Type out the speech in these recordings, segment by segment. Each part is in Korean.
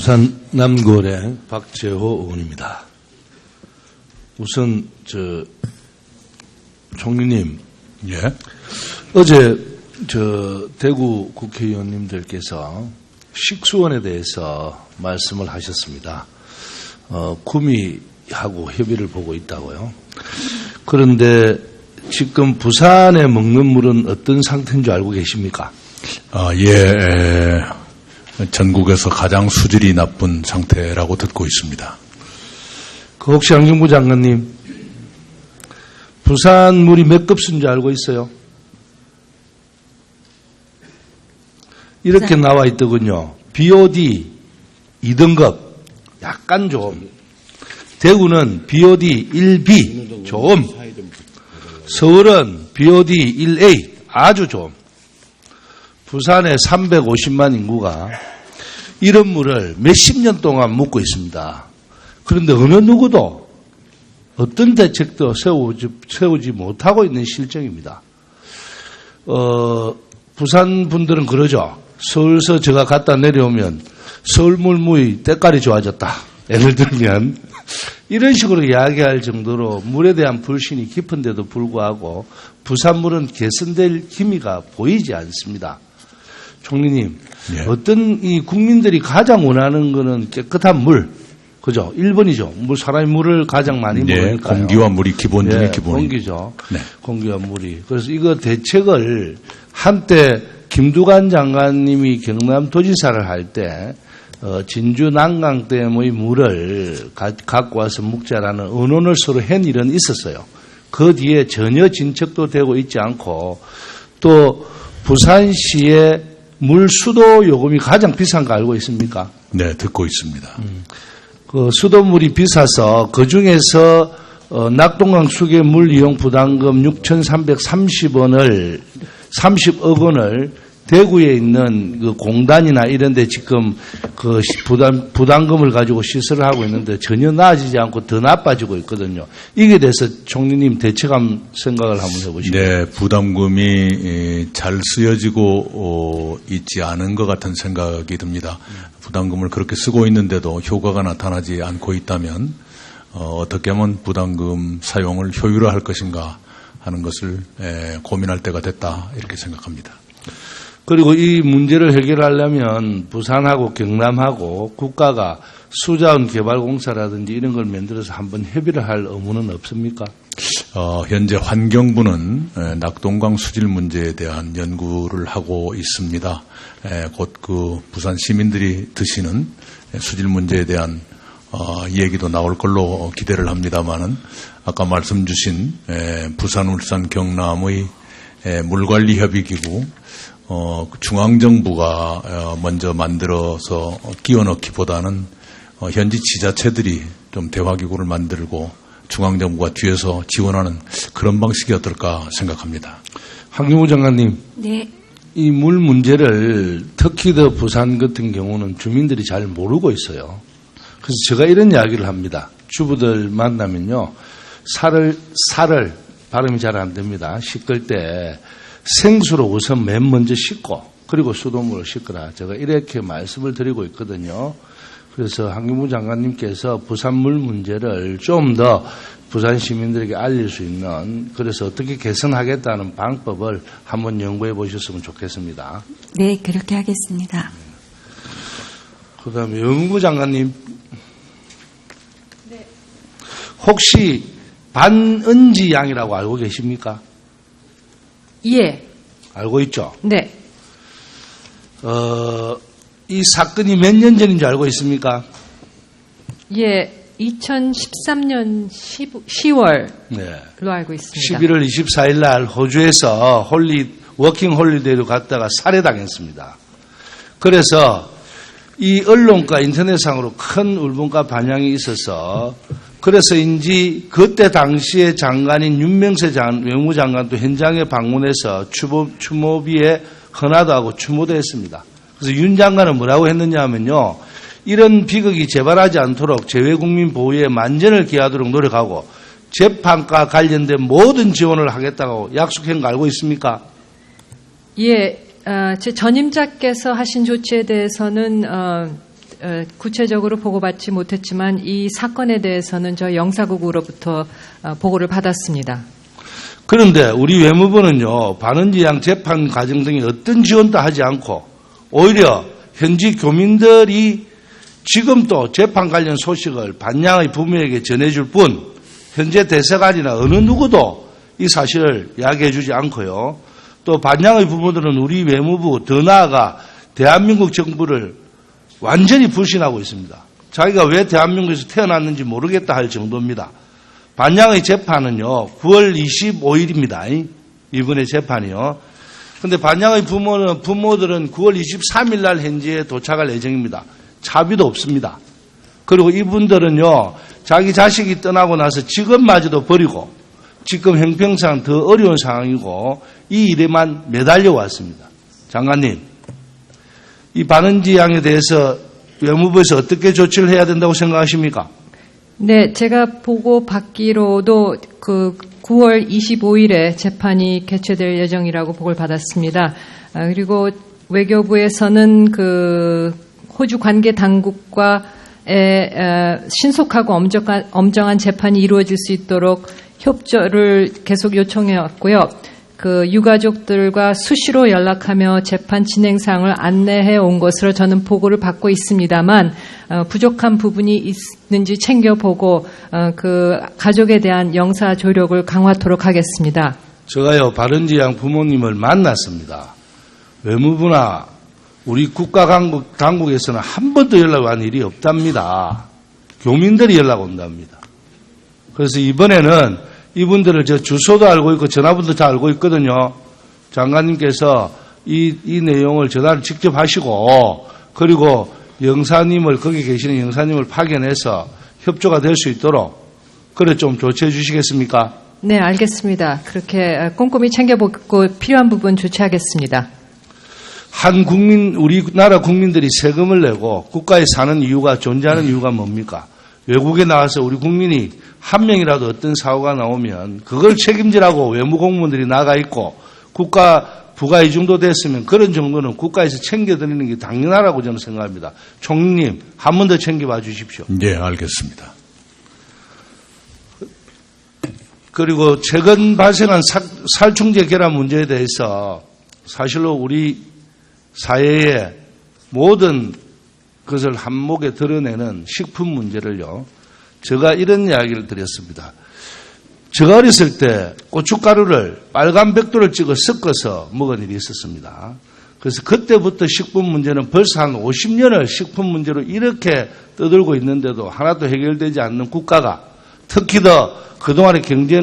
부산 남구의 박재호 의원입니다. 우선 총리님, 예. 어제 대구 국회의원님들께서 식수원에 대해서 말씀을 하셨습니다. 구미하고 협의를 보고 있다고요. 그런데 지금 부산에 먹는 물은 어떤 상태인 줄 알고 계십니까? 예. 전국에서 가장 수질이 나쁜 상태라고 듣고 있습니다. 혹시 환경부 장관님, 부산 물이 몇 급수인 줄 알고 있어요? 이렇게 나와 있더군요. BOD 2등급, 약간 좀. 대구는 BOD 1B, 좀. 서울은 BOD 1A, 아주 좀. 부산의 350만 인구가 이런 물을 몇십 년 동안 묵고 있습니다. 그런데 어느 누구도 어떤 대책도 세우지 못하고 있는 실정입니다. 부산 분들은 그러죠. 서울서 제가 갔다 내려오면 서울 물무의 때깔이 좋아졌다. 예를 들면 이런 식으로 이야기할 정도로 물에 대한 불신이 깊은데도 불구하고 부산 물은 개선될 기미가 보이지 않습니다. 총리님, 예. 어떤 이 국민들이 가장 원하는 거는 깨끗한 물, 그죠? 1번이죠. 사람이 물을 가장 많이 먹으니까요. 공기와 물이 기본 중에 기본이죠. 공기죠. 네. 공기와 물이. 그래서 이거 대책을 한때 김두관 장관님이 경남도지사를 할 때 진주 난강댐의 물을 갖고 와서 묵자라는 의논을 서로 한 일은 있었어요. 그 뒤에 전혀 진척도 되고 있지 않고 또 부산시의 물 수도 요금이 가장 비싼 거 알고 있습니까? 네, 듣고 있습니다. 그 수도물이 비싸서 그 중에서 낙동강 수계 물 이용 부담금 6,330원을 30억 원을 대구에 있는 그 공단이나 이런 데 지금 그 부담금을 가지고 시설을 하고 있는데 전혀 나아지지 않고 더 나빠지고 있거든요. 이게 대해서 총리님 대책안 생각을 한번 해보시죠. 네, 부담금이 잘 쓰여지고 있지 않은 것 같은 생각이 듭니다. 부담금을 그렇게 쓰고 있는데도 효과가 나타나지 않고 있다면 어떻게 하면 부담금 사용을 효율화할 것인가 하는 것을 고민할 때가 됐다 이렇게 생각합니다. 그리고 이 문제를 해결하려면 부산하고 경남하고 국가가 수자원 개발공사라든지 이런 걸 만들어서 한번 협의를 할 의무는 없습니까? 현재 환경부는 낙동강 수질 문제에 대한 연구를 하고 있습니다. 곧 그 부산 시민들이 드시는 수질 문제에 대한 얘기도 나올 걸로 기대를 합니다만은 아까 말씀 주신 부산, 울산, 경남의 물관리협의기구 중앙정부가 먼저 만들어서 끼워넣기보다는 현지 지자체들이 좀 대화기구를 만들고 중앙정부가 뒤에서 지원하는 그런 방식이 어떨까 생각합니다. 환경부 장관님. 네. 이 물 문제를 특히 더 부산 같은 경우는 주민들이 잘 모르고 있어요. 그래서 제가 이런 이야기를 합니다. 주부들 만나면요. 살을 발음이 잘 안 됩니다. 씻을 때 생수로 우선 맨 먼저 씻고 그리고 수돗물을 씻거라. 제가 이렇게 말씀을 드리고 있거든요. 그래서 환경부 장관님께서 부산물 문제를 좀 더 부산 시민들에게 알릴 수 있는 그래서 어떻게 개선하겠다는 방법을 한번 연구해 보셨으면 좋겠습니다. 네, 그렇게 하겠습니다. 그다음에 영부 장관님. 네. 혹시 반은지 양이라고 알고 계십니까? 예. 알고 있죠? 네. 이 사건이 몇 년 전인 줄 알고 있습니까? 예. 2013년 10월로 네. 알고 있습니다. 11월 24일 날 호주에서 워킹 홀리데이로 갔다가 살해당했습니다. 그래서 이 언론과 인터넷상으로 큰 울분과 반향이 있어서 그래서인지 그때 당시에 장관인 윤명세 외무장관도 현장에 방문해서 추모비에 헌화도 하고 추모도 했습니다. 그래서 윤 장관은 뭐라고 했느냐 하면요. 이런 비극이 재발하지 않도록 재외국민 보호에 만전을 기하도록 노력하고 재판과 관련된 모든 지원을 하겠다고 약속한 거 알고 있습니까? 예, 제 전임자께서 하신 조치에 대해서는 구체적으로 보고받지 못했지만 이 사건에 대해서는 저희 영사국으로부터 보고를 받았습니다. 그런데 우리 외무부는요, 반은지양 재판 과정 등에 어떤 지원도 하지 않고 오히려 현지 교민들이 지금 또 재판 관련 소식을 반양의 부모에게 전해줄 뿐 현재 대사관이나 어느 누구도 이 사실을 이야기해 주지 않고요. 또 반양의 부모들은 우리 외무부 더 나아가 대한민국 정부를 완전히 불신하고 있습니다. 자기가 왜 대한민국에서 태어났는지 모르겠다 할 정도입니다. 반양의 재판은요, 9월 25일입니다. 이번에 재판이요. 근데 반양의 부모들은 9월 23일 날 현지에 도착할 예정입니다. 차비도 없습니다. 그리고 이분들은요, 자기 자식이 떠나고 나서 직업마저도 버리고 지금 형평상 더 어려운 상황이고 이 일에만 매달려 왔습니다. 장관님, 이 반은지 양에 대해서 외무부에서 어떻게 조치를 해야 된다고 생각하십니까? 네, 제가 보고 받기로도 그 9월 25일에 재판이 개최될 예정이라고 보고를 받았습니다. 그리고 외교부에서는 그 호주 관계 당국과의 신속하고 엄정한 재판이 이루어질 수 있도록 협조를 계속 요청해 왔고요. 그 유가족들과 수시로 연락하며 재판 진행 사항을 안내해 온 것으로 저는 보고를 받고 있습니다만 부족한 부분이 있는지 챙겨보고 그 가족에 대한 영사 조력을 강화토록 하겠습니다. 제가요, 반은지 양 부모님을 만났습니다. 외무부나 우리 국가당국에서는 한 번도 연락 온 일이 없답니다. 교민들이 연락 온답니다. 그래서 이번에는 이분들을 저 주소도 알고 있고 전화번호도 다 알고 있거든요. 장관님께서 이 내용을 전화를 직접 하시고 그리고 영사님을 거기 계시는 영사님을 파견해서 협조가 될 수 있도록 그래 좀 조치해 주시겠습니까? 네, 알겠습니다. 그렇게 꼼꼼히 챙겨보고 필요한 부분 조치하겠습니다. 우리나라 국민들이 세금을 내고 국가에 사는 이유가 존재하는 이유가 뭡니까? 외국에 나와서 우리 국민이 한 명이라도 어떤 사고가 나오면 그걸 책임지라고 외무공무원들이 나가 있고 국가 부가 이 정도 됐으면 그런 정도는 국가에서 챙겨드리는 게 당연하다고 저는 생각합니다. 총리님, 한 번 더 챙겨봐 주십시오. 네, 알겠습니다. 그리고 최근 발생한 살충제 결함 문제에 대해서 사실로 우리 사회의 모든 것을 한목에 드러내는 식품 문제를요. 제가 이런 이야기를 드렸습니다. 제가 어렸을 때 고춧가루를 빨간 벽돌을 찍어 섞어서 먹은 일이 있었습니다. 그래서 그때부터 식품 문제는 벌써 한 50년을 식품 문제로 이렇게 떠들고 있는데도 하나도 해결되지 않는 국가가 특히 더 그동안의 경제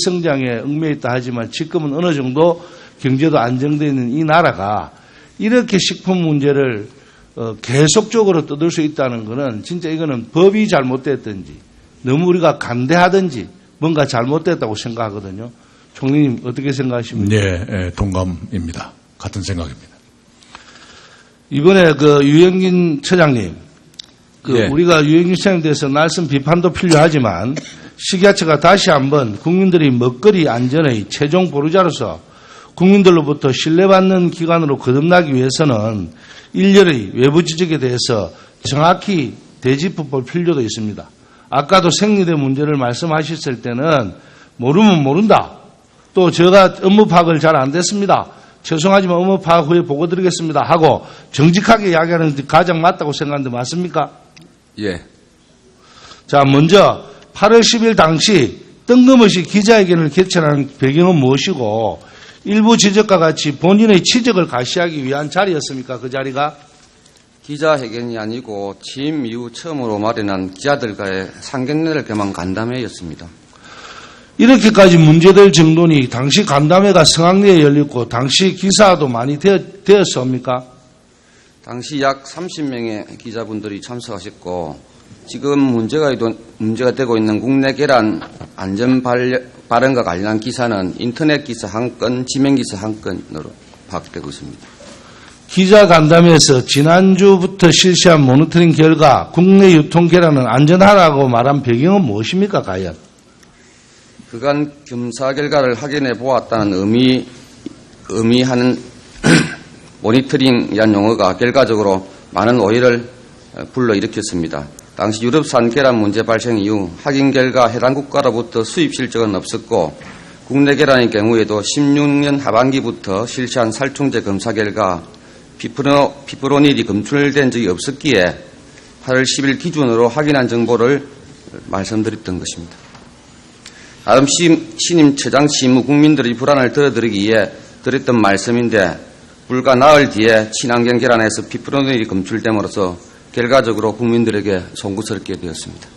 성장에 얽매여 있다 하지만 지금은 어느 정도 경제도 안정되어 있는 이 나라가 이렇게 식품 문제를 계속적으로 떠들 수 있다는 것은 진짜 이거는 법이 잘못됐든지 너무 우리가 간대하든지 뭔가 잘못됐다고 생각하거든요. 총리님 어떻게 생각하십니까? 네, 동감입니다. 같은 생각입니다. 이번에 그 유영진 처장님, 네. 우리가 유영진 처장에 대해서 날선 비판도 필요하지만 식약처가 다시 한번 국민들의 먹거리 안전의 최종 보루자로서 국민들로부터 신뢰받는 기관으로 거듭나기 위해서는 일렬의 외부 지적에 대해서 정확히 되짚어볼 필요도 있습니다. 아까도 생리대 문제를 말씀하셨을 때는 모르면 모른다. 또 제가 업무 파악을 잘 안 됐습니다. 죄송하지만 업무 파악 후에 보고 드리겠습니다 하고 정직하게 이야기하는 게 가장 맞다고 생각하는데 맞습니까? 예. 자, 먼저 8월 10일 당시 뜬금없이 기자회견을 개최하는 배경은 무엇이고 일부 지적과 같이 본인의 취적을 가시하기 위한 자리였습니까? 그 자리가? 기자회견이 아니고 취임 이후 처음으로 마련한 기자들과의 상견례를 겸한 간담회였습니다. 이렇게까지 문제될 정도니 당시 간담회가 성황리에 열렸고 당시 기사도 많이 되었습니까? 당시 약 30명의 기자분들이 참석하셨고 지금 문제가 되고 있는 국내 계란 안전 발언과 관련한 기사는 인터넷 기사 한 건, 지명 기사 한 건으로 파악되고 있습니다. 기자 간담회에서 지난주부터 실시한 모니터링 결과 국내 유통 계란은 안전하다고 말한 배경은 무엇입니까, 과연? 그간 검사 결과를 확인해 보았다는 의미하는 모니터링이란 용어가 결과적으로 많은 오해를 불러일으켰습니다. 당시 유럽산 계란 문제 발생 이후 확인 결과 해당 국가로부터 수입 실적은 없었고 국내 계란의 경우에도 16년 하반기부터 실시한 살충제 검사 결과 피프로닐이 검출된 적이 없었기에 8월 10일 기준으로 확인한 정보를 말씀드렸던 것입니다. 다음 신임 처장 취임 후 국민들의 불안을 덜어드리기 위해 드렸던 말씀인데 불과 나흘 뒤에 친환경 계란에서 피프로닐이 검출됨으로써 결과적으로 국민들에게 송구스럽게 되었습니다.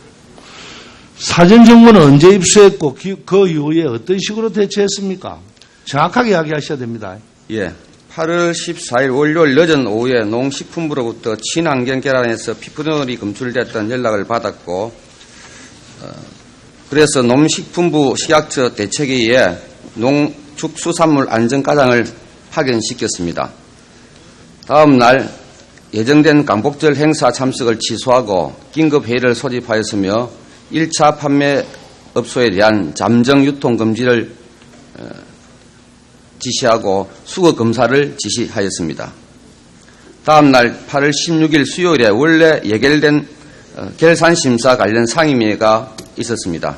사전 정보는 언제 입수했고 그 이후에 어떤 식으로 대처했습니까? 정확하게 이야기하셔야 됩니다. 예. 8월 14일 월요일 늦은 오후에 농식품부로부터 친환경 계란에서 피프로닐이 검출됐다는 연락을 받았고 그래서 농식품부 식약처 대책에 의해 농축수산물 안전과장을 파견시켰습니다. 다음 날 예정된 광복절 행사 참석을 취소하고 긴급회의를 소집하였으며 1차 판매업소에 대한 잠정 유통금지를 지시하고 수거 검사를 지시하였습니다. 다음 날 8월 16일 수요일에 원래 예결된 결산심사 관련 상임위가 있었습니다.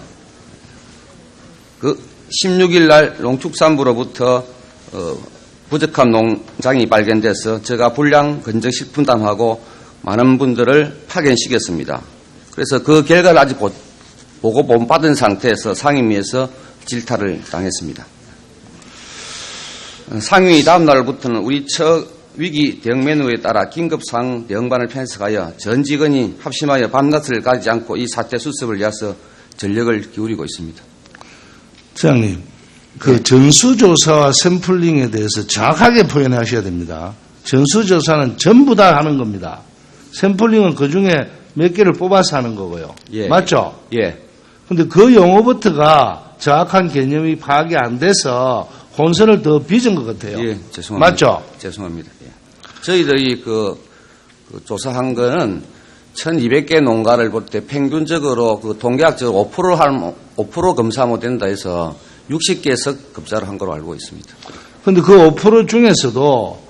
그 16일 날 농축산부로부터 부적합 농장이 발견돼서 제가 불량 건조식품담하고 많은 분들을 파견시켰습니다. 그래서 그 결과를 아직 보고 못 받은 상태에서 상임위에서 질타를 당했습니다. 상임위 다음 날부터는 우리 처 위기 대응 매뉴에 따라 긴급상 대응반을 편성하여 전 직원이 합심하여 밤낮을 가리지 않고 이 사태 수습을 위해서 전력을 기울이고 있습니다. 처장님, 그 전수조사와 샘플링에 대해서 정확하게 표현하셔야 됩니다. 전수조사는 전부 다 하는 겁니다. 샘플링은 그 중에 몇 개를 뽑아서 하는 거고요. 예. 맞죠? 예. 근데 그 용어부터가 정확한 개념이 파악이 안 돼서 혼선을 더 빚은 것 같아요. 예, 죄송합니다. 맞죠? 죄송합니다. 예. 저희들이 그 조사한 거는 1200개 농가를 볼 때 평균적으로 그 통계학적으로 5% 검사하면 된다 해서 60개에서 검사를 한 걸로 알고 있습니다. 근데 그 5% 중에서도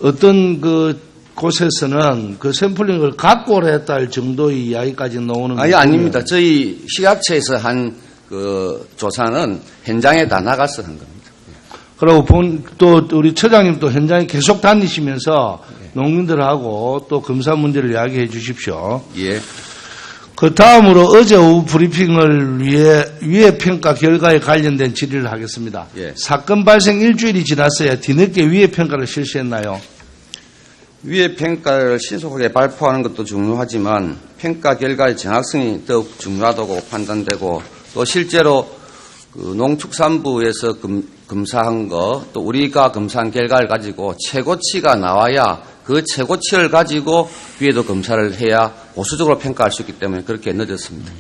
어떤 그 곳에서는 그 샘플링을 갖고 했다 할 정도의 이야기까지 나오는 아니, 아닙니다. 저희 식약처에서 한 그 조사는 현장에 다 나가서 한 겁니다. 그리고 또 우리 처장님 또 현장에 계속 다니시면서 농민들하고 또 검사 문제를 이야기해 주십시오. 예. 그 다음으로 어제 오후 브리핑을 위해 위해 평가 결과에 관련된 질의를 하겠습니다. 예. 사건 발생 일주일이 지났어야 뒤늦게 위해 평가를 실시했나요? 위해 평가를 신속하게 발표하는 것도 중요하지만 평가 결과의 정확성이 더욱 중요하다고 판단되고 또 실제로 그 농축산부에서 검사한 거 또 우리가 검사한 결과를 가지고 최고치가 나와야 그 최고치를 가지고 위에도 검사를 해야 보수적으로 평가할 수 있기 때문에 그렇게 늦었습니다.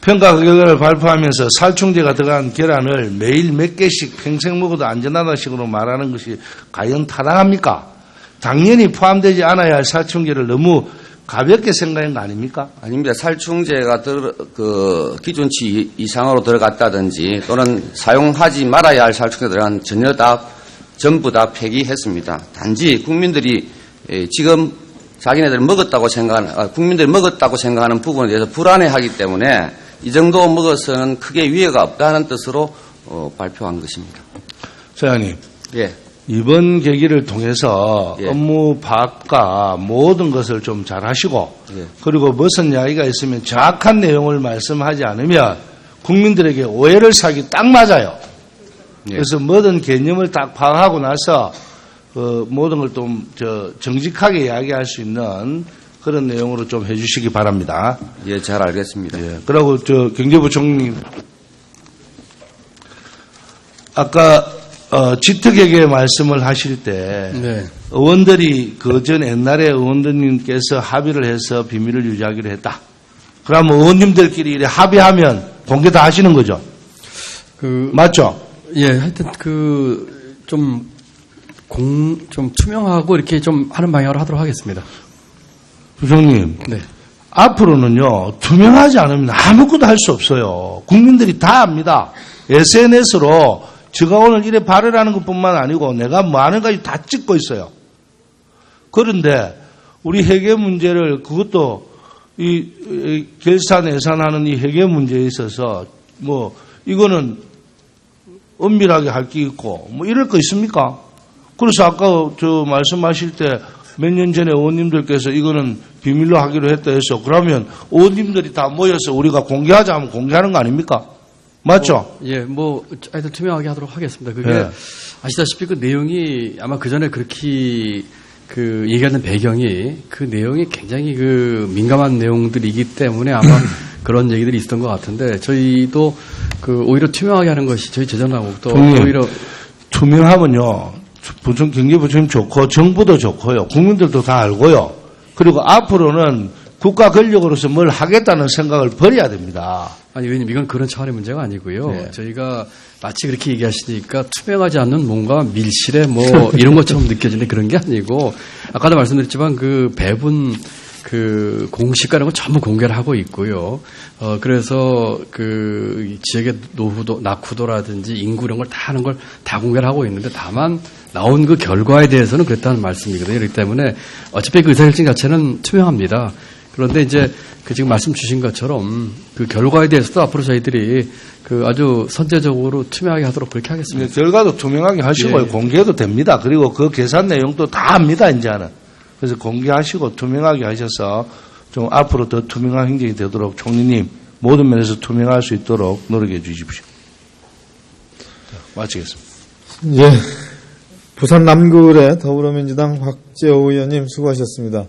평가 결과를 발표하면서 살충제가 들어간 계란을 매일 몇 개씩 평생 먹어도 안전하다는 식으로 말하는 것이 과연 타당합니까? 당연히 포함되지 않아야 할 살충제를 너무 가볍게 생각한 거 아닙니까? 아닙니다. 살충제가 그 기준치 이상으로 들어갔다든지 또는 사용하지 말아야 할 살충제 들어간 전부 다 폐기했습니다. 단지 국민들이 지금 자기네들 국민들이 먹었다고 생각하는 부분에 대해서 불안해하기 때문에 이 정도 먹어서는 크게 위해가 없다는 뜻으로 발표한 것입니다. 소장님. 예. 이번 계기를 통해서 예. 업무 파악과 모든 것을 좀 잘 하시고 예. 그리고 무슨 이야기가 있으면 정확한 내용을 말씀하지 않으면 국민들에게 오해를 사기 딱 맞아요. 예. 그래서 모든 개념을 딱 파악하고 나서 모든 걸 좀 정직하게 이야기할 수 있는 그런 내용으로 좀 해주시기 바랍니다. 예, 잘 알겠습니다. 예. 그리고 경제부총리 아까 지특에게 말씀을 하실 때 네. 의원들이 그전 옛날에 의원들님께서 합의를 해서 비밀을 유지하기로 했다. 그러면 의원님들끼리 이래 합의하면 공개 다 하시는 거죠? 맞죠? 예, 하여튼 좀 투명하고 이렇게 좀 하는 방향으로 하도록 하겠습니다. 부총님. 네. 앞으로는요, 투명하지 않으면 아무것도 할 수 없어요. 국민들이 다 압니다. SNS로 제가 오늘 이래 발언하는 것뿐만 아니고 내가 뭐 하는가 다 찍고 있어요. 그런데 우리 회계 문제를 그것도 이 결산 예산하는 이 회계 문제에 있어서 뭐 이거는 엄밀하게 할 게 있고 뭐 이럴 거 있습니까? 그래서 아까 저 말씀하실 때 몇 년 전에 의원님들께서 이거는 비밀로 하기로 했다 해서 그러면 의원님들이 다 모여서 우리가 공개하자 하면 공개하는 거 아닙니까? 맞죠? 하여튼 투명하게 하도록 하겠습니다. 그게 예. 아시다시피 그 내용이 아마 그 전에 그렇게 그 얘기하는 배경이 그 내용이 굉장히 그 민감한 내용들이기 때문에 아마 그런 얘기들이 있었던 것 같은데 저희도 그 오히려 투명하게 하는 것이 저희 재정당국도 오히려 투명하면요. 경제부처님 좋고 정부도 좋고요. 국민들도 다 알고요. 그리고 앞으로는 국가 권력으로서 뭘 하겠다는 생각을 버려야 됩니다. 아니 의원님 이건 그런 차원의 문제가 아니고요. 네. 저희가 마치 그렇게 얘기하시니까 투명하지 않는 뭔가 밀실에 뭐 이런 것처럼 느껴지는 그런 게 아니고 아까도 말씀드렸지만 그 배분 그 공시 같은 거 전부 공개를 하고 있고요. 그래서 그 지역의 노후도 낙후도라든지 인구 이런 걸 다 하는 걸 다 공개를 하고 있는데 다만 나온 그 결과에 대해서는 그랬다는 말씀이거든요. 그렇기 때문에 어차피 그 의사결정 자체는 투명합니다. 그런데 이제 그 지금 말씀 주신 것처럼 그 결과에 대해서도 앞으로 저희들이 그 아주 선제적으로 투명하게 하도록 그렇게 하겠습니다. 결과도 투명하게 하시고요. 예. 공개해도 됩니다. 그리고 그 계산 내용도 다 합니다. 이제는. 그래서 공개하시고 투명하게 하셔서 좀 앞으로 더 투명한 행정이 되도록 총리님 모든 면에서 투명할 수 있도록 노력해 주십시오. 자, 마치겠습니다. 예. 부산 남구의 더불어민주당 박재호 의원님 수고하셨습니다.